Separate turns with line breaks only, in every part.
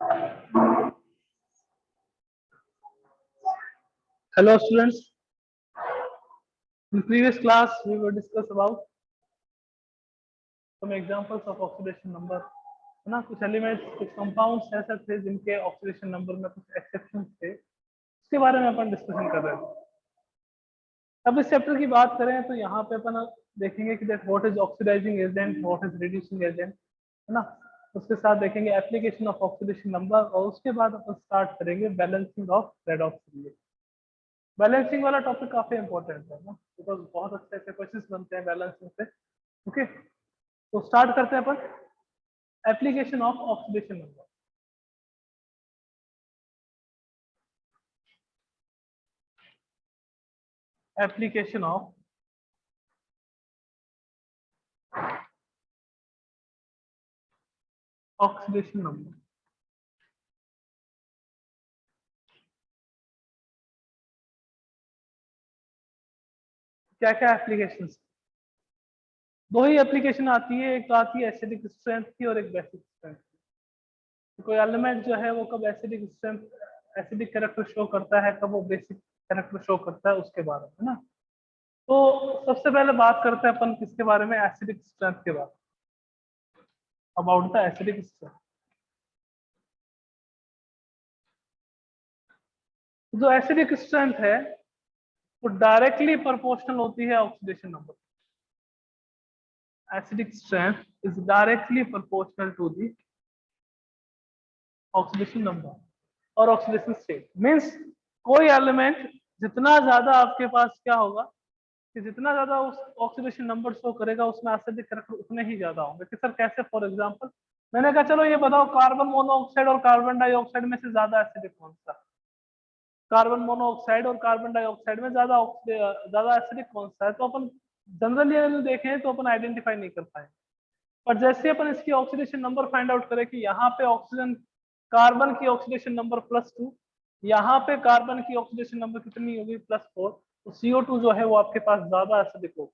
Hello students, in previous class we will discuss about some examples of oxidation number, है ना। कुछ elements, कुछ compounds ऐसे थे जिनके ऑक्सीडेशन नंबर में कुछ एक्सेप्शंस थे, उसके बारे में अपन डिस्कशन कर रहे थे। अब इस चैप्टर की बात करें तो यहाँ पे अपन देखेंगे कि that what is oxidising agent, what is reducing agent, है ना। उसके साथ देखेंगे एप्लीकेशन ऑफ ऑक्सीडेशन नंबर, और उसके बाद अपन स्टार्ट करेंगे बैलेंसिंग ऑफ रेडॉक्स। बैलेंसिंग वाला टॉपिक काफी इंपॉर्टेंट है ना, बिकॉज बहुत अच्छे अच्छे क्वेश्चंस बनते हैं बैलेंसिंग से। ओके, तो स्टार्ट करते हैं अपन application of oxidation number. Application of oxidation number. क्या क्या एप्लीकेशन? दो ही एप्लीकेशन आती है, एक तो आती है एसिडिक स्ट्रेंथ की और एक बेसिक स्ट्रेंथ की। कोई एलिमेंट जो है वो कब acidic strength, acidic character show करता है, कब वो बेसिक कैरेक्टर शो करता है, उसके बारे में, है ना। तो सबसे पहले बात करते हैं अपन किसके बारे में, एसिडिक स्ट्रेंथ के बारे में, अबाउट द एसिडिक स्ट्रेंथ। जो एसिडिक स्ट्रेंथ है वो डायरेक्टली प्रोपोर्शनल होती है oxidation number. Acidic strength is directly proportional to the oxidation number और ऑक्सीडेशन स्टेट। मींस कोई एलिमेंट जितना ज्यादा आपके पास क्या होगा कि जितना ज्यादा उस ऑक्सीडेशन नंबर शो करेगा उसमें एसिडिक कैरेक्टर उतने ही ज्यादा होंगे। कि सर कैसे? फॉर एग्जांपल मैंने कहा चलो ये बताओ कार्बन मोनोऑक्साइड और कार्बन डाइऑक्साइड में से ज्यादा एसिडिक कौन सा? कार्बन मोनोऑक्साइड और कार्बन डाइऑक्साइड में ज्यादा एसिडिक कौन सा है? तो अपन जनरली देखें तो अपन आइडेंटिफाई नहीं कर पाए। पर जैसे अपन इसकी ऑक्सीडेशन नंबर फाइंड आउट करें कि यहाँ पे ऑक्सीजन, कार्बन की ऑक्सीडेशन नंबर +2, यहाँ पे कार्बन की ऑक्सीडेशन नंबर कितनी होगी? +4, तो CO2 जो है वो आपके पास ज्यादा एसिडिक होगा।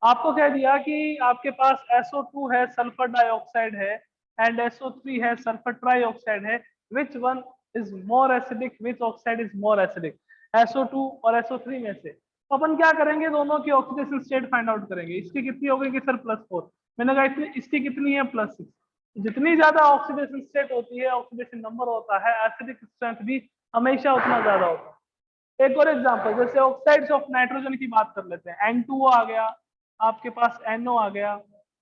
आपको कह दिया कि आपके पास SO2 है, सल्फर डाइऑक्साइड है, एंड SO3 है, सल्फर ट्राइऑक्साइड है। विच one is more acidic, which oxide is more acidic? SO2 और SO3 में से। तो अपन क्या करेंगे, दोनों की ऑक्सीडेशन स्टेट फाइंड आउट करेंगे। इसकी कितनी होगी कि सर +4, मैंने कहा इसकी कितनी है? +6। जितनी ज्यादा ऑक्सीडेशन स्टेट होती है, ऑक्सीडेशन नंबर होता है, एसिडिक स्ट्रेंथ भी हमेशा उतना ज्यादा होता है। एक और एग्जांपल, जैसे ऑक्साइड्स ऑफ नाइट्रोजन की बात कर लेते हैं। N2O आ गया, आपके पास NO आ गया,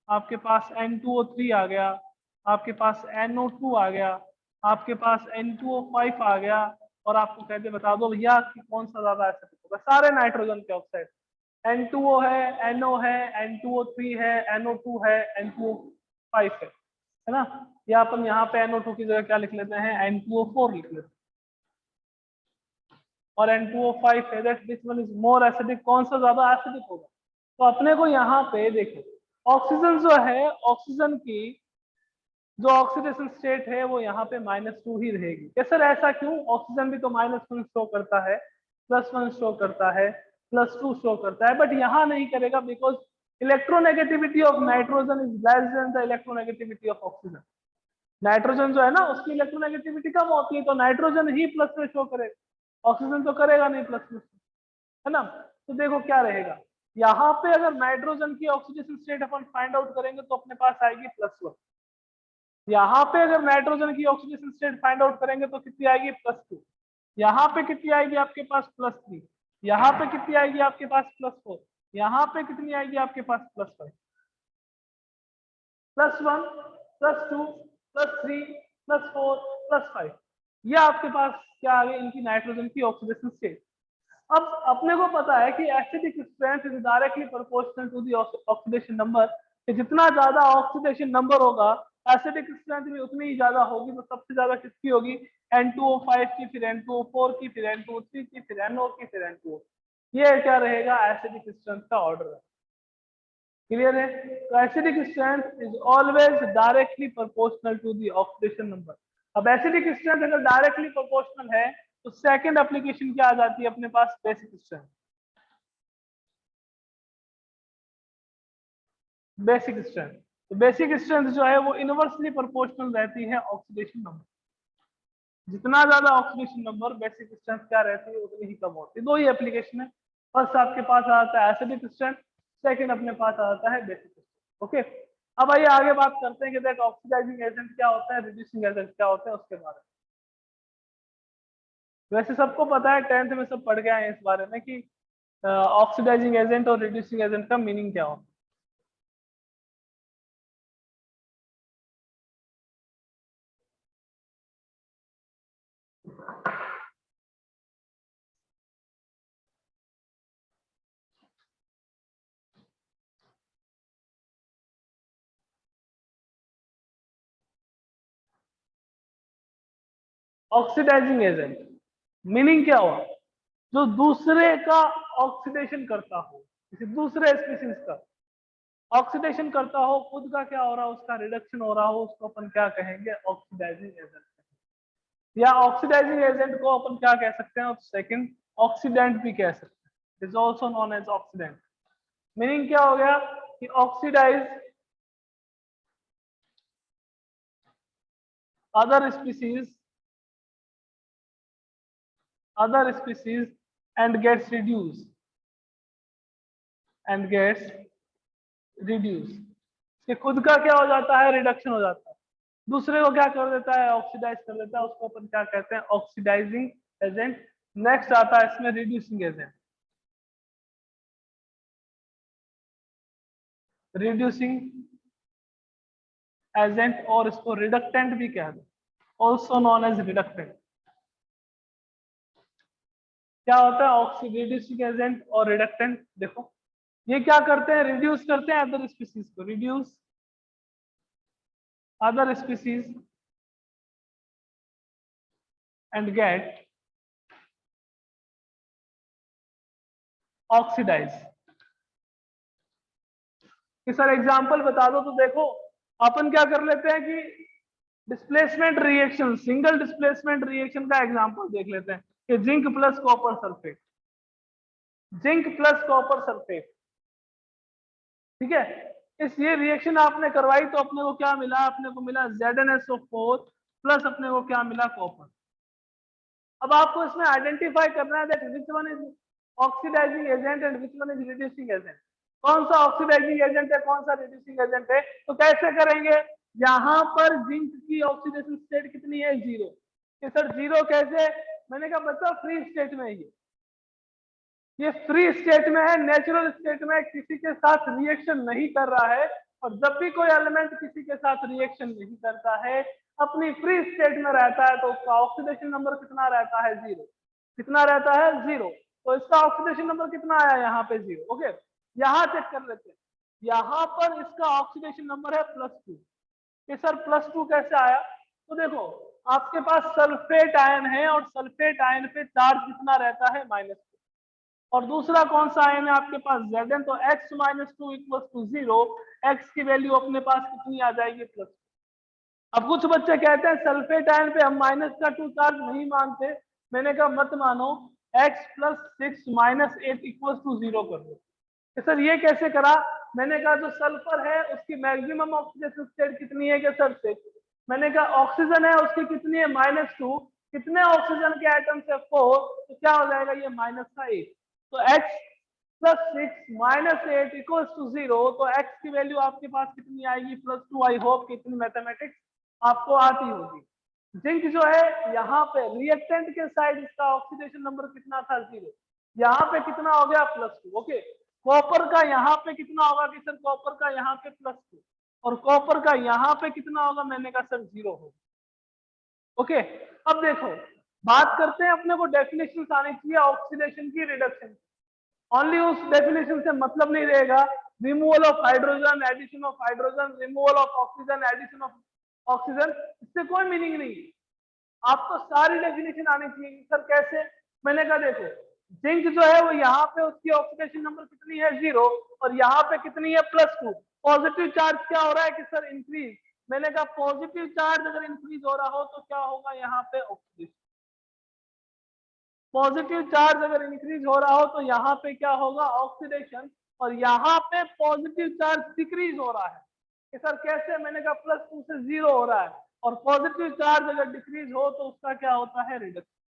आपके पास N2O3 आ गया, आपके पास NO2 आ गया, आपके पास N2O5 आ गया, और आपको कहते बता दो भैया कि कौन सा ज्यादा एसिडिक होगा। सारे नाइट्रोजन के ऑक्साइड, N2O है, NO है, N2O3 है, NO2 है, N2O5 है ना। या अपन यहाँ पे NO2 की जगह क्या लिख लेते हैं? N2O4 लिख लेते हैं, और N2O5 है। That which one is more acidic? कौन सा ज्यादा एसिडिक होगा? तो अपने को यहाँ पे देखो, ऑक्सीजन जो है, ऑक्सीजन की जो ऑक्सीडेशन स्टेट है वो यहाँ पे -2 ही रहेगी। ये सर ऐसा क्यों? ऑक्सीजन भी तो -1 शो करता है, +1 शो करता है, +2 शो करता है, बट यहाँ नहीं करेगा because electronegativity of nitrogen is less than the electronegativity of oxygen. Nitrogen जो है ना उसकी इलेक्ट्रोनेगेटिविटी कम होती है, तो नाइट्रोजन ही प्लस में शो करेगा, ऑक्सीजन तो करेगा नहीं प्लस में, है ना। तो देखो क्या रहेगा, यहाँ पे अगर नाइट्रोजन की ऑक्सीडेशन स्टेट अपन फाइंड आउट करेंगे तो अपने पास आएगी +1। यहाँ पे अगर नाइट्रोजन की ऑक्सीडेशन स्टेट फाइंड आउट करेंगे तो कितनी आएगी? +2। यहाँ पे कितनी आएगी आपके पास? +3। यहाँ पे कितनी आएगी आपके पास? +4। यहाँ पे कितनी आएगी आपके पास? +5, +1, +2, +3, +4, +5। ये आपके पास क्या आ गई? इनकी नाइट्रोजन की ऑक्सीडेशन स्टेट। अब अपने को पता है कि acidic strength is directly proportional to the oxidation number. जितना ज्यादा ऑक्सीडेशन नंबर होगा, एसिडिक स्ट्रेंथ भी उतनी ही ज्यादा होगी। तो सबसे ज्यादा किसकी होगी? N2O5 की, फिर N2O4 की, फिर N2O3 की, फिर NO की, फिर N2O। ये क्या रहेगा? एसिडिक स्ट्रेंथ का ऑर्डर है। क्लियर है? तो acidic strength is always directly proportional to the oxidation number. अब एसिडिक स्ट्रेंथ अगर डायरेक्टली प्रोपोर्शनल है तो सेकंड एप्लीकेशन क्या आ जाती है अपने पास? Basic strength. बेसिक स्ट्रेंथ, तो बेसिक स्ट्रेंथ जो है वो इनवर्सली प्रोपोर्शनल रहती है ऑक्सीडेशन नंबर। जितना ज्यादा ऑक्सीडेशन नंबर बेसिक स्ट्रेंथ क्या रहती है उतनी ही कम होती है। दो ही एप्लीकेशन है, फर्स्ट आपके पास आ जाता है एसिडिक स्ट्रेंथ, सेकंड अपने पास आ जाता है बेसिक स्ट्रेंथ। ओके, अब आइए आगे बात करते हैं कि देख ऑक्सीडाइजिंग एजेंट क्या होता है, रिड्यूसिंग एजेंट क्या होता है उसके बारे में। वैसे सबको पता है, 10th में सब पढ़ गए हैं इस बारे में कि ऑक्सीडाइजिंग एजेंट और रिड्यूसिंग एजेंट का मीनिंग क्या होता है। ऑक्सीडाइजिंग एजेंट मीनिंग क्या हुआ, जो दूसरे का ऑक्सीडेशन करता हो, किसी दूसरे स्पीशीज का ऑक्सीडेशन करता हो, खुद का क्या हो रहा है, उसका रिडक्शन हो रहा हो, उसको अपन क्या कहेंगे, ऑक्सीडाइजिंग एजेंट। या ऑक्सीडाइजिंग एजेंट को अपन क्या कह सकते हैं, सेकंड ऑक्सीडेंट भी कह सकते हैं, is also known as oxidant. Meaning क्या हो गया कि oxidize other species and gets reduced कि खुद का क्या हो जाता है, रिडक्शन हो जाता है, दूसरे को क्या कर देता है, ऑक्सीडाइज कर देता है, उसको अपन क्या कहते हैं, ऑक्सीडाइजिंग एजेंट। नेक्स्ट आता है इसमें रिड्यूसिंग एजेंट। और इसको रिडक्टेंट भी कहते हैं, ऑल्सो नॉन एज रिडक्टेंट। क्या होता है रिड्यूसिंग एजेंट और रिडक्टेंट, देखो ये क्या करते हैं, रिड्यूस करते हैं अदर स्पीसीज को, reduce other species and get oxidize. कि सर एग्जांपल बता दो, तो देखो अपन क्या कर लेते हैं कि displacement reaction, single displacement reaction का एग्जांपल देख लेते हैं कि जिंक प्लस कॉपर सल्फेट, ठीक है। इस ये रिएक्शन आपने करवाई तो अपने को क्या मिला, अपने को मिला ZnSO4 प्लस अपने को क्या मिला, कॉपर। अब आपको इसमें आइडेंटिफाई करना है that which one is oxidising agent and which one is reducing agent. कौन सा ऑक्सीडाइजिंग एजेंट है, कौन सा रिड्यूसिंग एजेंट है। तो कैसे करेंगे, यहाँ पर जिंक की ऑक्सीडेशन स्टेट कितनी है, 0। कि सर 0 कैसे, मैंने कहा मतलब फ्री स्टेट में ये फ्री स्टेट में है, नेचुरल स्टेट में किसी के साथ रिएक्शन नहीं कर रहा है। और जब भी कोई एलिमेंट किसी के साथ रिएक्शन नहीं करता है, अपनी फ्री स्टेट में रहता है, तो उसका ऑक्सीडेशन नंबर कितना रहता है, 0। कितना रहता है, 0। तो इसका ऑक्सीडेशन नंबर कितना आया, यहाँ पे 0। ओके, यहाँ चेक कर लेते हैं, यहाँ पर इसका ऑक्सीडेशन नंबर है +2। कि सर +2 कैसे आया, तो देखो आपके पास सल्फेट आयन है और सल्फेट आयन पे चार्ज कितना रहता है, -2। और दूसरा कौन सा आयन है आपके पास, Zn, तो x - 2 = 0। x की वैल्यू अपने पास कितनी आ जाएगी, +2। अब कुछ बच्चे कहते हैं सल्फेट आयन पे हम -2 चार्ज नहीं मानते, मैंने कहा मत मानो, x + 6 - 8 = 0 कर दो। तो सर ये कैसे करा, मैंने कहा जो सल्फर है उसकी मैक्सिमम ऑक्सीडेशन स्टेट कितनी है, कि सर 6। मैंने कहा ऑक्सीजन है उसकी कितनी है, -2। कितने ऑक्सीजन के आइटम्स है, 4, तो क्या हो जाएगा ये -8। तो x + 6 - 8 = 0। तो x की वैल्यू आपके पास कितनी आएगी, +2। आई होप कि इतनी मैथमेटिक्स आपको आती होगी। जिंक जो है यहाँ पे रिएक्टेंट के साइड इसका ऑक्सीडेशन नंबर कितना था, 0। यहाँ पे कितना हो गया, +2। ओके, कॉपर का यहाँ पे कितना होगा, कि सर कॉपर का यहाँ पे +2 और कॉपर का यहाँ पे कितना होगा, मैंने कहा सर 0 होगा। ओके, अब देखो बात करते हैं, अपने को डेफिनेशन आनी चाहिए ऑक्सीडेशन की, रिडक्शन की। ओनली उस डेफिनेशन से मतलब नहीं रहेगा, removal of hydrogen, addition of hydrogen, removal of oxygen, addition of oxygen, इससे कोई मीनिंग नहीं है। आपको सारी डेफिनेशन आनी चाहिए। सर कैसे, मैंने कहा देखो जिंक जो है वो यहाँ पे उसकी ऑक्सीडेशन नंबर कितनी है, 0। और यहाँ पे कितनी है, +2। पॉजिटिव चार्ज क्या हो रहा है, कि सर इंक्रीज। मैंने कहा पॉजिटिव चार्ज अगर इंक्रीज हो रहा हो तो क्या होगा, यहाँ पे ऑक्सीडेशन। पॉजिटिव चार्ज अगर इंक्रीज हो रहा हो तो यहाँ पे क्या होगा, ऑक्सीडेशन। और यहाँ पे पॉजिटिव चार्ज डिक्रीज हो रहा है, कि सर कैसे, मैंने कहा +2 से 0 हो रहा है। और पॉजिटिव चार्ज अगर डिक्रीज हो तो उसका क्या होता है, रिडक्शन।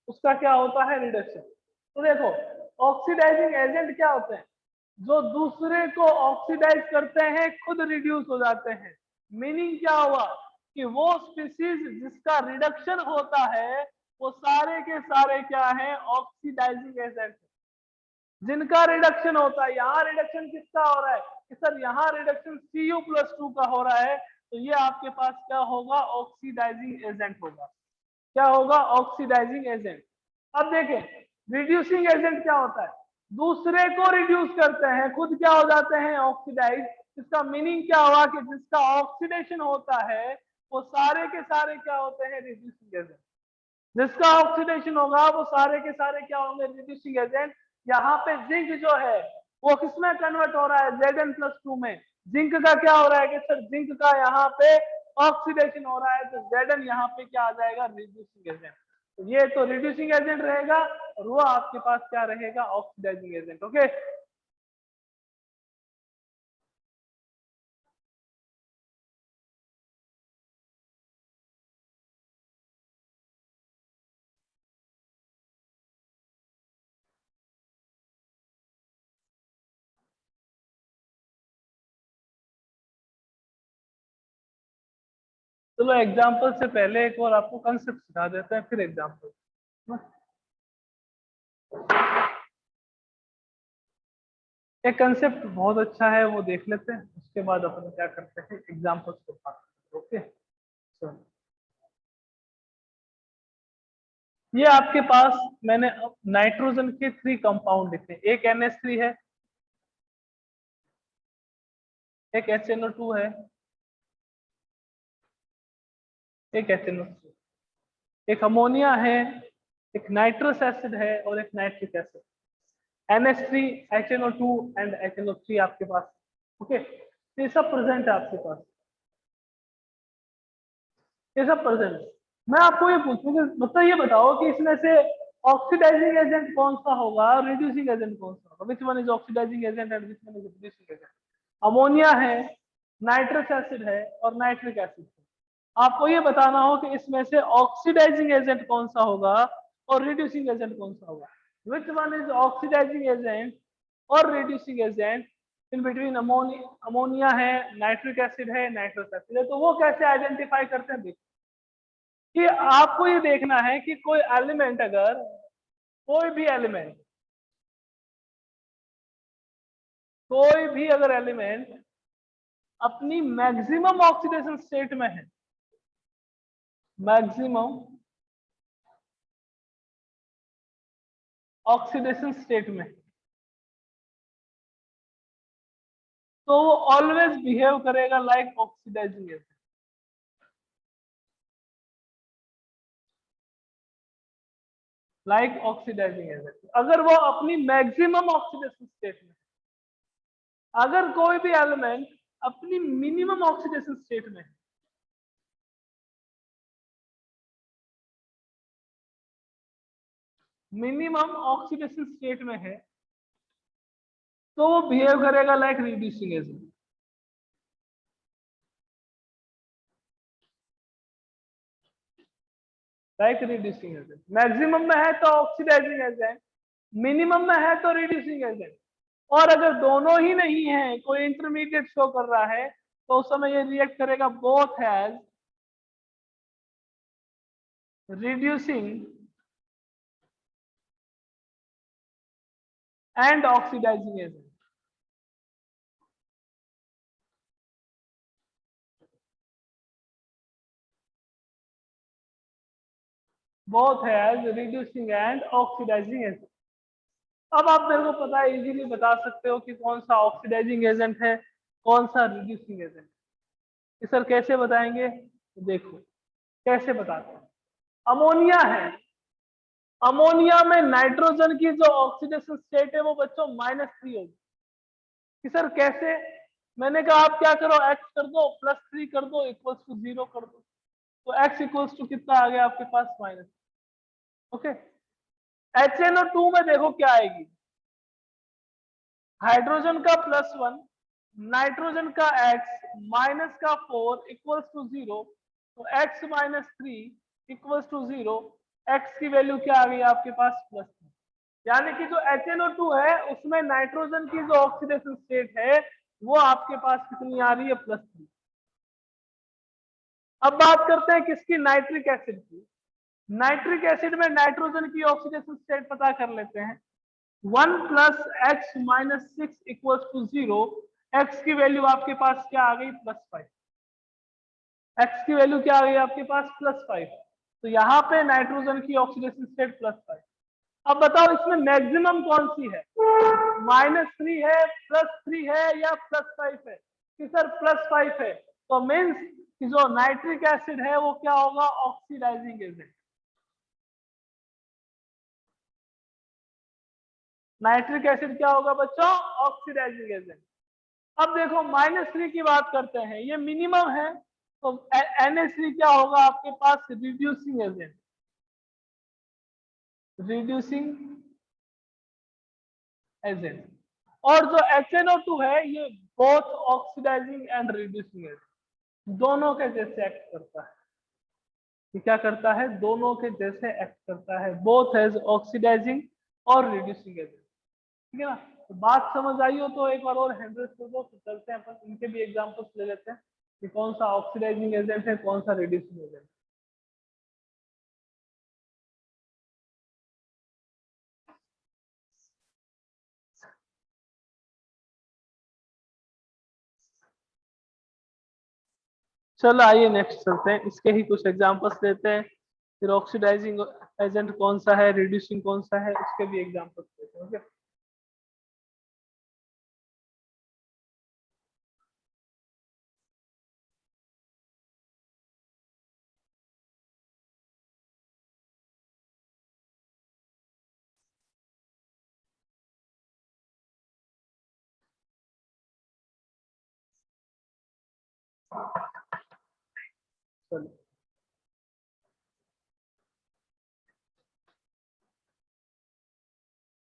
उसका क्या होता है, रिडक्शन। तो देखो ऑक्सीडाइजिंग एजेंट क्या होते हैं, जो दूसरे को ऑक्सीडाइज करते हैं खुद रिड्यूस हो जाते हैं। मीनिंग क्या हुआ कि वो स्पीसीज जिसका रिडक्शन होता है वो सारे के सारे क्या है, ऑक्सीडाइजिंग एजेंट। जिनका रिडक्शन होता है, यहाँ रिडक्शन किसका हो रहा है कि सर यहाँ रिडक्शन Cu+2 का हो रहा है, तो ये आपके पास क्या होगा, ऑक्सीडाइजिंग एजेंट होगा। क्या होगा, ऑक्सीडाइजिंग एजेंट। अब देखें रिड्यूसिंग एजेंट क्या होता है, दूसरे को रिड्यूस करते हैं खुद क्या हो जाते हैं, ऑक्सीडाइज। इसका मीनिंग क्या हुआ कि जिसका ऑक्सीडेशन होता है वो सारे के सारे क्या होते हैं, रिड्यूसिंग एजेंट। जिसका ऑक्सीडेशन होगा वो सारे के सारे क्या होंगे, रिड्यूसिंग एजेंट। यहाँ पे जिंक जो है वो किसमें कन्वर्ट हो रहा है, Zn+2 में। जिंक का क्या हो रहा है कि सर जिंक का यहाँ पे ऑक्सीडेशन हो रहा है, तो Zn यहाँ पे क्या आ जाएगा, रिड्यूसिंग एजेंट। तो ये तो रिड्यूसिंग एजेंट रहेगा और वो आपके पास क्या रहेगा, ऑक्सीडाइजिंग एजेंट। ओके, चलो एग्जाम्पल से पहले एक और आपको कंसेप्ट सिखा देते हैं, फिर एग्जाम्पल। एक कंसेप्ट बहुत अच्छा है, वो देख लेते हैं, उसके बाद अपन क्या करते हैं, एग्जाम्पल्स को बात करते हैं। ओके, चलो ये आपके पास मैंने नाइट्रोजन के 3 कंपाउंड लिखे, एक NH3 है, एक HNO2 है, एक HNO3, एक अमोनिया है, एक नाइट्रस एसिड है और एक nitric acid. NH3, HNO2 and HNO3 आपके पास। ओके, ये सब प्रेजेंट है आपके पास, ये सब प्रेजेंट। मैं आपको ये पूछूंगा, मतलब ये बताओ कि इसमें से ऑक्सीडाइजिंग एजेंट कौन सा होगा और रिड्यूसिंग एजेंट कौन सा होगा, which one is oxidising agent and which one is reducing agent. Ammonia है, नाइट्रस एसिड है और नाइट्रिक एसिड है। आपको ये बताना हो कि इसमें से ऑक्सीडाइजिंग एजेंट कौन सा होगा और रिड्यूसिंग एजेंट कौन सा होगा। Which one is oxidising agent और reducing agent in between ammonia है, नाइट्रिक एसिड है, नाइट्रस एसिड है। तो वो कैसे आइडेंटिफाई करते हैं, देखो कि आपको ये देखना है कि कोई एलिमेंट, अगर कोई भी एलिमेंट, कोई भी अगर एलिमेंट अपनी मैक्सिमम ऑक्सीडेशन स्टेट में है, मैक्सिमम ऑक्सीडेशन स्टेट में, तो वो ऑलवेज बिहेव करेगा like oxidizing agent. Like oxidizing agent अगर वो अपनी मैक्सिमम ऑक्सीडेशन स्टेट में। अगर कोई भी एलिमेंट अपनी मिनिमम ऑक्सीडेशन स्टेट में है, मिनिमम ऑक्सीडेशन स्टेट में है, तो वो बिहेव करेगा like reducing agent. Like reducing agent, maximum में है तो ऑक्सीडाइजिंग एजेंट, मिनिमम में है तो रिड्यूसिंग एजेंट। और अगर दोनों ही नहीं है, कोई इंटरमीडिएट शो कर रहा है, तो उस समय ये रिएक्ट करेगा both has reducing and oxidizing agent. Both has reducing and oxidizing agent. अब आप मेरे को पता है, इजीली बता सकते हो कि कौन सा ऑक्सीडाइजिंग एजेंट है, कौन सा रिड्यूसिंग एजेंट है। सर कैसे बताएंगे, तो देखो कैसे बताते हैं। अमोनिया है, अमोनिया में नाइट्रोजन की जो ऑक्सीडेशन स्टेट है वो बच्चों -3 होगी। कि सर कैसे, मैंने कहा आप क्या करो, x कर दो +3 कर दो इक्वल्स टू 0 कर दो, तो x इक्वल्स टू कितना आ गया आपके पास, माइनस। ओके, HNO2 में देखो क्या आएगी, हाइड्रोजन का +1 नाइट्रोजन का x माइनस का 4 इक्वल्स टू 0, तो x minus 3 equals to 0, x की वैल्यू क्या आ गई आपके पास +3। यानी कि जो HNO2 है उसमें नाइट्रोजन की जो ऑक्सीडेशन स्टेट है वो आपके पास कितनी आ रही है +3। अब बात करते हैं किसकी, नाइट्रिक एसिड की। नाइट्रिक एसिड में नाइट्रोजन की ऑक्सीडेशन स्टेट पता कर लेते हैं। 1 plus x minus 6 equals to 0, x की वैल्यू आपके पास क्या आ गई +5। एक्स की वैल्यू क्या आ गई आपके पास +5, तो यहाँ पे नाइट्रोजन की ऑक्सीडेशन स्टेट +5। अब बताओ इसमें मैक्सिमम कौन सी है, -3 है, +3 है या +5 है, कि सर +5 है, तो मीन्स कि जो नाइट्रिक एसिड है वो क्या होगा, ऑक्सीडाइजिंग एजेंट। नाइट्रिक एसिड क्या होगा बच्चों, ऑक्सीडाइजिंग एजेंट। अब देखो -3 की बात करते हैं, ये मिनिमम है, तो NH3 क्या होगा आपके पास, रिड्यूसिंग एजेंट, रिड्यूसिंग एजेंट। और जो HNO2 है ये both oxidizing and reducing agent, दोनों के जैसे एक्ट करता है। ये क्या करता है, दोनों के जैसे एक्ट करता है, बोथ एज ऑक्सीडाइजिंग और रिड्यूसिंग एजेंट। ठीक है ना, तो बात समझ आई हो तो एक बार और हैंड रेस कर दो, तो चलते हैं अपन इनके भी एग्जांपल्स ले लेते हैं कि कौन सा ऑक्सीडाइजिंग एजेंट है, कौन सा रिड्यूसिंग एजेंट। चलो आइए नेक्स्ट चलते हैं, इसके ही कुछ एग्जांपल्स लेते हैं, फिर ऑक्सीडाइजिंग एजेंट कौन सा है, रिड्यूसिंग कौन सा है, उसके भी एग्जांपल्स लेते हैं। ओके, चलो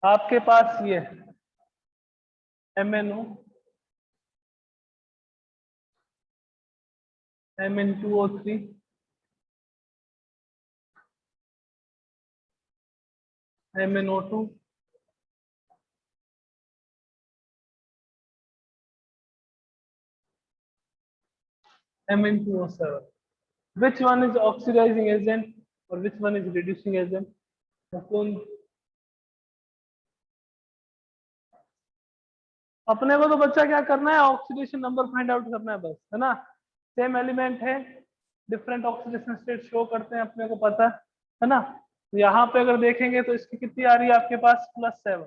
आपके पास ये MnO, Mn2O3, MnO2, Mn2O7। Which one is oxidizing agent और which one is reducing agent? तो कौन, अपने को तो बच्चा क्या करना है, ऑक्सीडेशन नंबर फाइंड आउट करना है बस, है ना। सेम एलिमेंट है, डिफरेंट ऑक्सीडेशन स्टेट शो करते हैं, अपने को पता है ना। तो यहाँ पे अगर देखेंगे तो इसकी कितनी आ रही है आपके पास +7,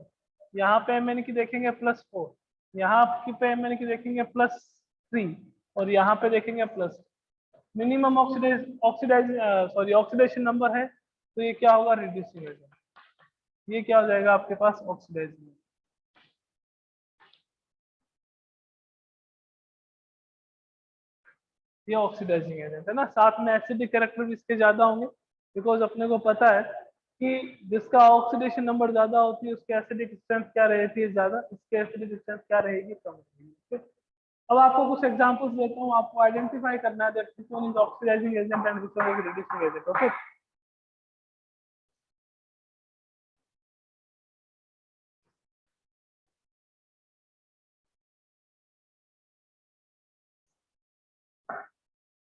यहाँ पे Mn की देखेंगे +4, यहाँ की पे Mn की देखेंगे +3, और यहाँ पे देखेंगे plus. Minimum oxidize sorry oxidation number है, तो ये क्या होगा, रिड्यूसिंग एजेंट। ये क्या हो जाएगा आपके पास, ऑक्सीडाइजिंग। ये ऑक्सीडाइजिंग एजेंट है ना, साथ में एसिडिक कैरेक्टर भी इसके ज्यादा होंगे, बिकॉज अपने को पता है कि जिसका ऑक्सीडेशन नंबर ज्यादा होती है उसकी एसिडिक स्ट्रेंथ क्या रहती है ज्यादा, इसकी एसिडिक स्ट्रेंथ क्या रहेगी, कम रहेगी। अब आपको कुछ एग्जांपल्स देता हूँ, आपको आइडेंटिफाई करना है that which one is oxidising agent and which one is reducing agent. Okay,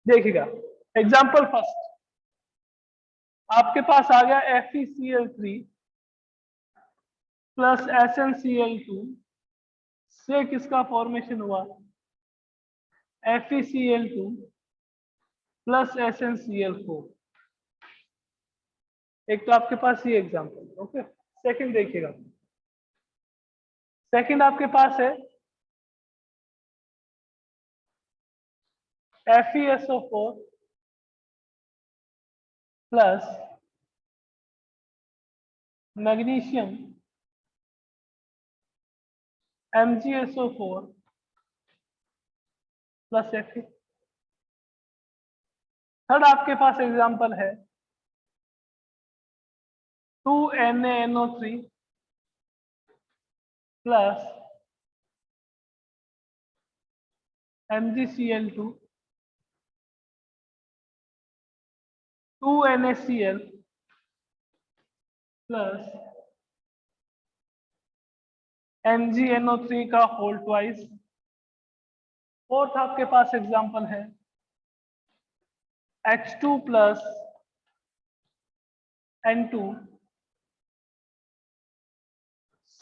देखिएगा एग्जांपल फर्स्ट, आपके पास आ गया FeCl3 प्लस SnCl2 से किसका फॉर्मेशन हुआ, FeCl2 प्लस SnCl4। एक तो आपके पास ये एग्जांपल। ओके, सेकंड देखिएगा, सेकंड आपके पास है FeSO4 plus magnesium MgSO4 plus Fe। Third आपके पास एग्जांपल है 2NaNO3 plus MgCl2 2NaCl plus MgNO3 का होल ट्वाइस। फोर्थ आपके पास एग्जांपल है H2 प्लस N2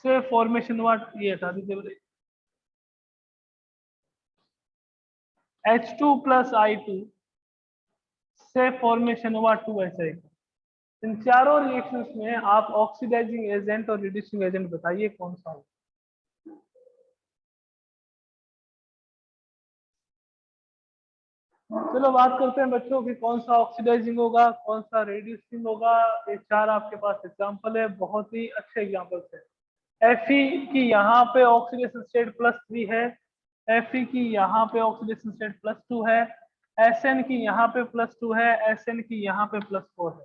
से फॉर्मेशन हुआ, ये था दीजिए, H2 प्लस I2 से फॉर्मेशन हुआ 2SI। इन चारों रिएक्शंस में आप ऑक्सीडाइजिंग एजेंट और रिड्यूसिंग एजेंट बताइए कौन सा हो। चलो बात करते हैं बच्चों की कौन सा ऑक्सीडाइजिंग होगा, कौन सा रिड्यूसिंग होगा। ये चार आपके पास एग्जांपल है, बहुत ही अच्छे एग्जांपल्स है। Fe की यहाँ पे ऑक्सीडेशन स्टेट +3 है, Fe की यहाँ पे ऑक्सीडेशन स्टेट +2 है, Sn की यहाँ पे +2 है, Sn की यहाँ पे +4 है।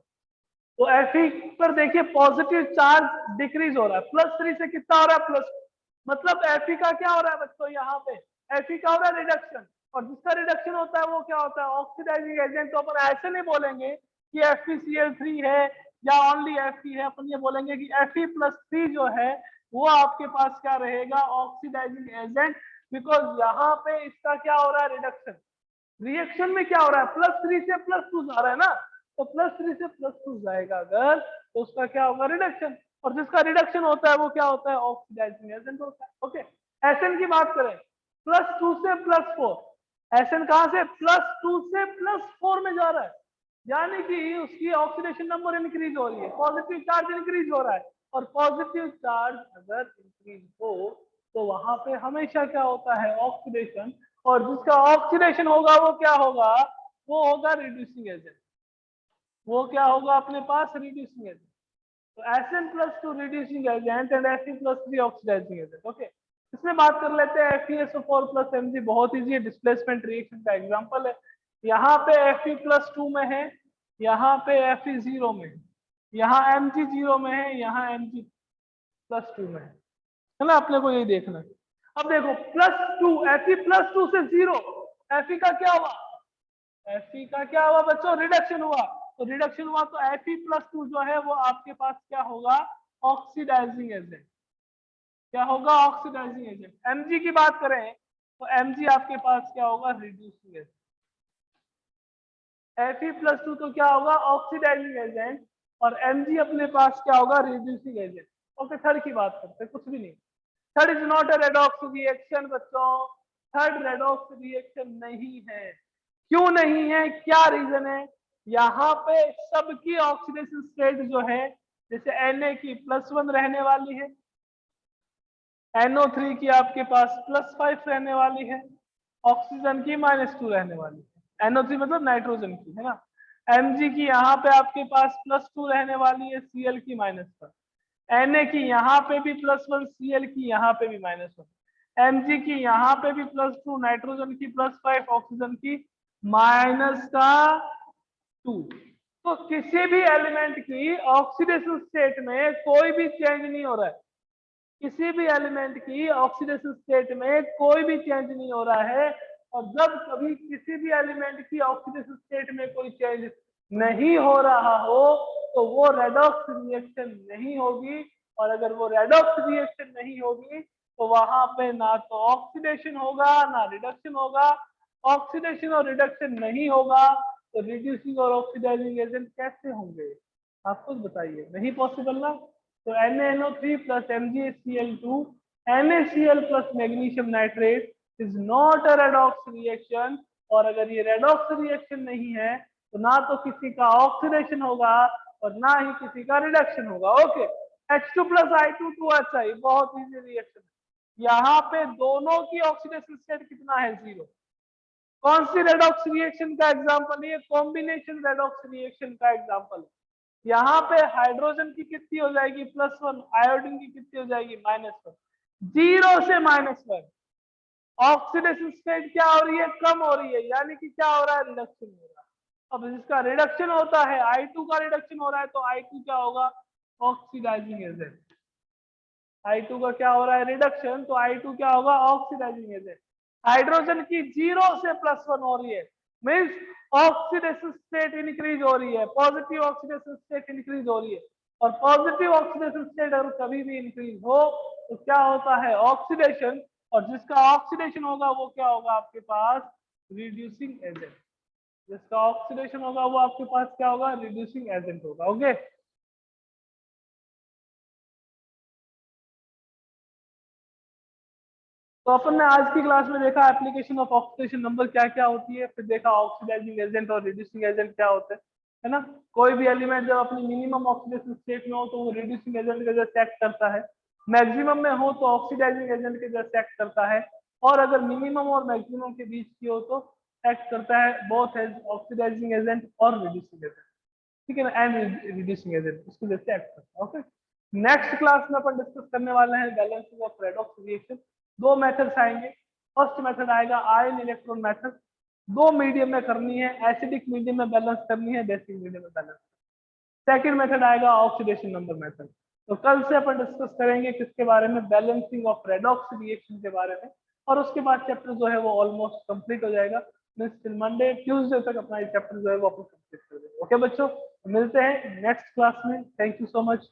तो Fe पर देखिए पॉजिटिव चार्ज डिक्रीज हो रहा है, +3 से कितना हो रहा है +2, मतलब Fe का क्या हो रहा है बच्चों, यहाँ पे Fe का हो रहा है रिडक्शन, और जिसका रिडक्शन होता है वो क्या होता है, ऑक्सीडाइजिंग एजेंट। तो अपन ऐसे नहीं बोलेंगे कि FeCl3 है या ओनली Fe है, अपन ये बोलेंगे कि Fe+3 जो है वो आपके पास क्या रहेगा, ऑक्सीडाइजिंग एजेंट, बिकॉज यहाँ पे इसका क्या हो रहा है, रिडक्शन। रिएक्शन में क्या हो रहा है, +3 से +2 जा रहा है ना, तो +3 से +2 जाएगा अगर, तो उसका क्या होगा, रिडक्शन, और जिसका रिडक्शन होता है वो क्या होता है, ऑक्सीडाइजिंग एजेंट होता है। ओके, Sn की बात करें, +2 से +4, Sn कहां से, +2 से +4 में जा रहा है, यानी कि उसकी ऑक्सीडेशन नंबर इंक्रीज हो रही है, पॉजिटिव चार्ज इंक्रीज हो रहा है, और पॉजिटिव चार्ज अगर इंक्रीज हो तो वहां पे हमेशा क्या होता है, ऑक्सीडेशन, और जिसका ऑक्सीडेशन होगा वो क्या होगा, वो होगा रिड्यूसिंग एजेंट, वो क्या होगा अपने पास, रिड्यूसिंग एजेंट। तो Sn+2 reducing agent and Fe+3 oxidizing agent. Okay, इसमें बात कर लेते हैं FeSO4 + Mg, बहुत इजी है, डिस्प्लेसमेंट रिएक्शन का एग्जांपल है। यहाँ पे Fe+2 में है, यहाँ पे Fe 0 में है, यहाँ Mg 0 में है, यहाँ Mg+2 में है ना, अपने को यही देखना है। अब देखो +2, Fe+2 से 0, Fe का क्या हुआ, Fe का क्या हुआ बच्चों, रिडक्शन हुआ, तो रिडक्शन हुआ तो Fe+2 जो है वो आपके पास क्या होगा, ऑक्सीडाइजिंग एजेंट, क्या होगा, ऑक्सीडाइजिंग एजेंट। Mg की बात करें तो Mg आपके पास क्या होगा, रिड्यूसिंग एजेंट। Fe+2 तो क्या होगा, ऑक्सीडाइजिंग एजेंट, और Mg अपने पास क्या होगा, रिड्यूसिंग एजेंट। ओके, थर्ड की बात करते हैं, कुछ भी नहीं, third is not a redox reaction बच्चों, थर्ड रेडॉक्स रिएक्शन नहीं है। क्यों नहीं है, क्या रीजन है, यहाँ पे सबकी ऑक्सीडेशन स्टेट जो है, जैसे Na की +1 रहने वाली है, NO3 की आपके पास +5 रहने वाली है, ऑक्सीजन की -2 रहने वाली है, NO3 मतलब नाइट्रोजन की, है ना। Mg की यहाँ पे आपके पास +2 रहने वाली है, Cl की -1, Na की यहाँ पे भी +1, Cl की यहाँ पे भी -1, Mg की यहाँ पे भी +2, नाइट्रोजन की +5, ऑक्सीजन की -2। तो किसी भी एलिमेंट की ऑक्सीडेशन स्टेट में कोई भी चेंज नहीं हो रहा है, किसी भी एलिमेंट की ऑक्सीडेशन स्टेट में कोई भी चेंज नहीं हो रहा है, और जब कभी किसी भी एलिमेंट की ऑक्सीडेशन स्टेट में कोई चेंज नहीं हो रहा हो तो वो रेडॉक्स रिएक्शन नहीं होगी, और अगर वो रेडॉक्स रिएक्शन नहीं होगी तो वहां पे ना तो ऑक्सीडेशन होगा ना रिडक्शन होगा। ऑक्सीडेशन और रिडक्शन नहीं होगा तो रिड्यूसिंग और ऑक्सीडाइजिंग एजेंट कैसे होंगे, आप खुद बताइए, नहीं पॉसिबल ना। तो NaNO3 plus MgCl2 NaCl plus magnesium nitrate is not a redox reaction, और अगर ये रेडॉक्स रिएक्शन नहीं है तो ना तो किसी का ऑक्सीडेशन होगा और ना ही किसी का रिडक्शन होगा। Okay, H2 plus I2 2HI, बहुत इजी रिएक्शन है। यहाँ पे दोनों की ऑक्सीडेशन स्टेट कितना है, 0। कौन सी रेडॉक्स रिएक्शन का एग्जांपल है, कॉम्बिनेशन रेडॉक्स रिएक्शन का एग्जांपल। यहाँ पे हाइड्रोजन की कितनी हो जाएगी, +1, आयोडीन की कितनी हो जाएगी, -1, 0 से -1, ऑक्सीडेशन स्टेट क्या हो रही है, कम हो रही है, यानी कि क्या हो रहा है, रिडक्शन हो रहा है। अब जिसका रिडक्शन होता है, I2 का रिडक्शन हो रहा है, तो I2 क्या होगा, ऑक्सीडाइजिंग एजेंट। I2 का क्या हो रहा है, रिडक्शन, तो I2 क्या होगा, ऑक्सीडाइजिंग एजेंट। हाइड्रोजन की 0 से +1 हो रही है, मीन्स ऑक्सीडेशन स्टेट इंक्रीज हो रही है, पॉजिटिव ऑक्सीडेशन स्टेट इंक्रीज हो रही है। और पॉजिटिव ऑक्सीडेशन स्टेट अगर कभी भी इंक्रीज हो तो क्या होता है, ऑक्सीडेशन। और जिसका ऑक्सीडेशन होगा वो क्या होगा आपके पास, रिड्यूसिंग एजेंट। जिसका ऑक्सीडेशन होगा वो आपके पास क्या होगा, रिड्यूसिंग एजेंट होगा। ओके, तो अपन ने आज की क्लास में देखा एप्लीकेशन ऑफ ऑक्सीडेशन नंबर क्या क्या होती है, फिर देखा ऑक्सीडाइजिंग एजेंट और रिड्यूसिंग एजेंट क्या होते हैं, है ना। कोई भी एलिमेंट जब अपनी मिनिमम ऑक्सीडेशन स्टेट में हो तो वो रिड्यूसिंग एजेंट के जैसे एक्ट करता है, मैक्सिमम में हो तो ऑक्सीडाइजिंग एजेंट के जैसे एक्ट करता है, और अगर मिनिमम और मैक्सिमम के बीच की हो तो एक्ट करता है बोथ एज ऑक्सीडाइजिंग एजेंट और रिड्यूसिंग एजेंट। ठीक है ना, एंड रिड्यूसिंग एजेंट उसको जैसे एक्ट करता है। ओके, नेक्स्ट क्लास में अपन डिस्कस करने वाले हैं बैलेंसिंग ऑफ रेडॉक्स रिएक्शन। दो मेथड्स आएंगे। फर्स्ट मेथड आएगा आयन इलेक्ट्रॉन मेथड, दो मीडियम में करनी है, एसिडिक मीडियम में बैलेंस करनी है, बेसिक मीडियम में बैलेंस। सेकंड मेथड आएगा ऑक्सीडेशन नंबर मेथड। तो कल से अपन डिस्कस करेंगे किसके बारे में, बैलेंसिंग ऑफ रेडॉक्स रिएक्शन के बारे में, और उसके बाद चैप्टर जो है वो ऑलमोस्ट कंप्लीट हो जाएगा। टिल मंडे ट्यूसडे तक अपना ये चैप्टर जो है वो अपन कंप्लीट कर देंगे। ओके बच्चों, मिलते हैं नेक्स्ट क्लास में। Thank you so much.